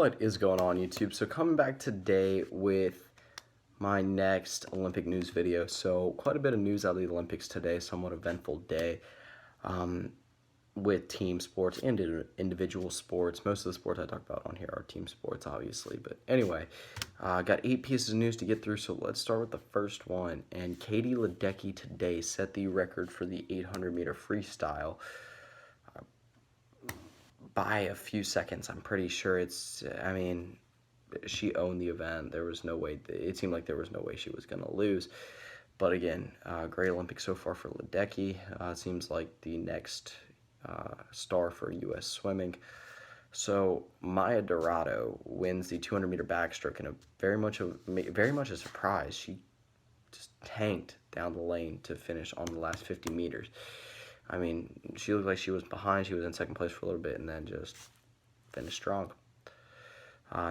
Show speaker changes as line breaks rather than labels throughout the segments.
What is going on, YouTube? So coming back today with my next Olympic news video. So quite a bit of news out of the Olympics today, somewhat eventful day with team sports and individual sports. Most of the sports I talk about on here are team sports, obviously. But anyway, got 8 pieces of news to get through, so let's start with the first one. And Katie Ledecky today set the record for the 800-meter freestyle by a few seconds. I'm pretty sure she owned the event. There was no way, it seemed like there was no way she was going to lose. But again, great Olympics so far for Ledecky. Seems like the next star for U.S. swimming. So Maya Dirado wins the 200-meter backstroke in a very much a surprise. She just tanked down the lane to finish on the last 50 meters. I mean, she looked like she was behind. She was in second place for a little bit and then just finished strong.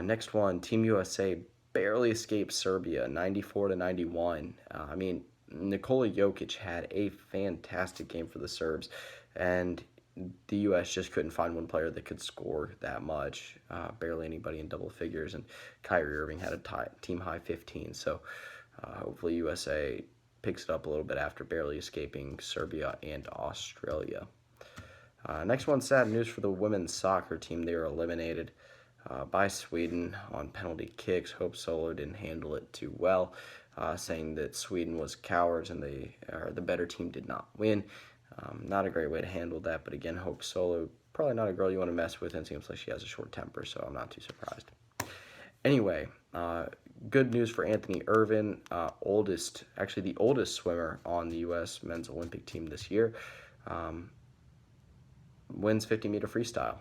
Next one, Team USA barely escaped Serbia, 94-91. I mean, Nikola Jokic had a fantastic game for the Serbs, and the U.S. just couldn't find one player that could score that much. Barely anybody in double figures, and Kyrie Irving had a team high 15. So hopefully USA picks it up a little bit after barely escaping Serbia and Australia. Next one, sad news for the women's soccer team. They were eliminated by Sweden on penalty kicks. Hope Solo didn't handle it too well, saying that Sweden was cowards and the better team did not win. Not a great way to handle that, but again, Hope Solo, probably not a girl you want to mess with, and it seems like she has a short temper, so I'm not too surprised. Anyway, good news for Anthony Ervin, the oldest swimmer on the U.S. men's Olympic team this year, wins 50-meter freestyle.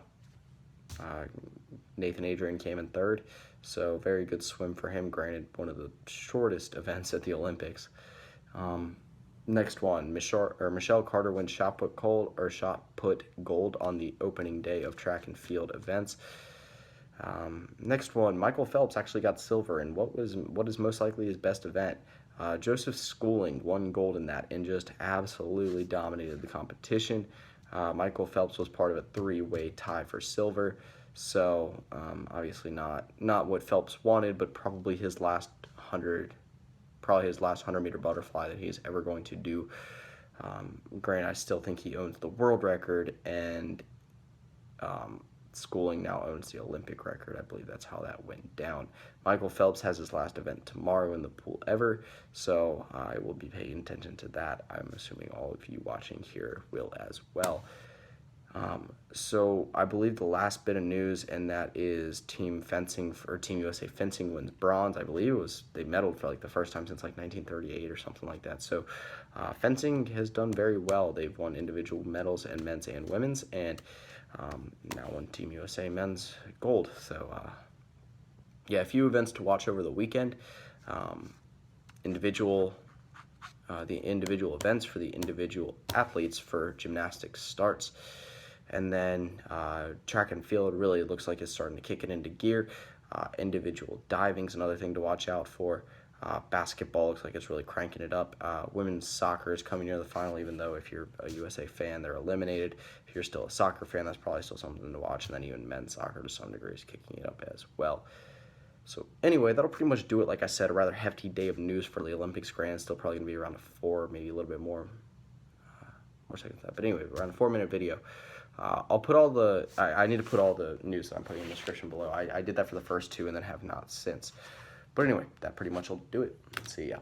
Nathan Adrian came in third, so very good swim for him. Granted, one of the shortest events at the Olympics. Next one, Michelle Carter wins shot put gold on the opening day of track and field events. Next one, Michael Phelps actually got silver in what is most likely his best event. Joseph Schooling won gold in that and just absolutely dominated the competition. Michael Phelps was part of a 3-way tie for silver, so obviously not what Phelps wanted, but probably his last 100-meter butterfly that he's ever going to do. Granted, I still think he owns the world record, and Schooling now owns the Olympic record. I believe that's how that went down. Michael Phelps has his last event tomorrow in the pool ever, so I will be paying attention to that. I'm assuming all of you watching here will as well. So I believe the last bit of news, and that is Team USA fencing wins bronze. I believe they medaled for like the first time since like 1938 or something like that. So fencing has done very well. They've won individual medals in men's and women's, and now won Team USA men's gold. So yeah, a few events to watch over the weekend. The individual events for the individual athletes for gymnastics starts. And then track and field really looks like it's starting to kick it into gear. Individual diving's another thing to watch out for. Basketball looks like it's really cranking it up. Women's soccer is coming near the final, even though if you're a USA fan, they're eliminated. If you're still a soccer fan, that's probably still something to watch. And then even men's soccer to some degree is kicking it up as well. So anyway, that'll pretty much do it. Like I said, a rather hefty day of news for the Olympics. Granted, still probably going to be around a 4, maybe a little bit more seconds than that. But anyway, around a 4-minute video. I'll put all the, I need to put all the news that I'm putting in the description below. I did that for the first 2 and then have not since. But anyway, that pretty much will do it. See ya.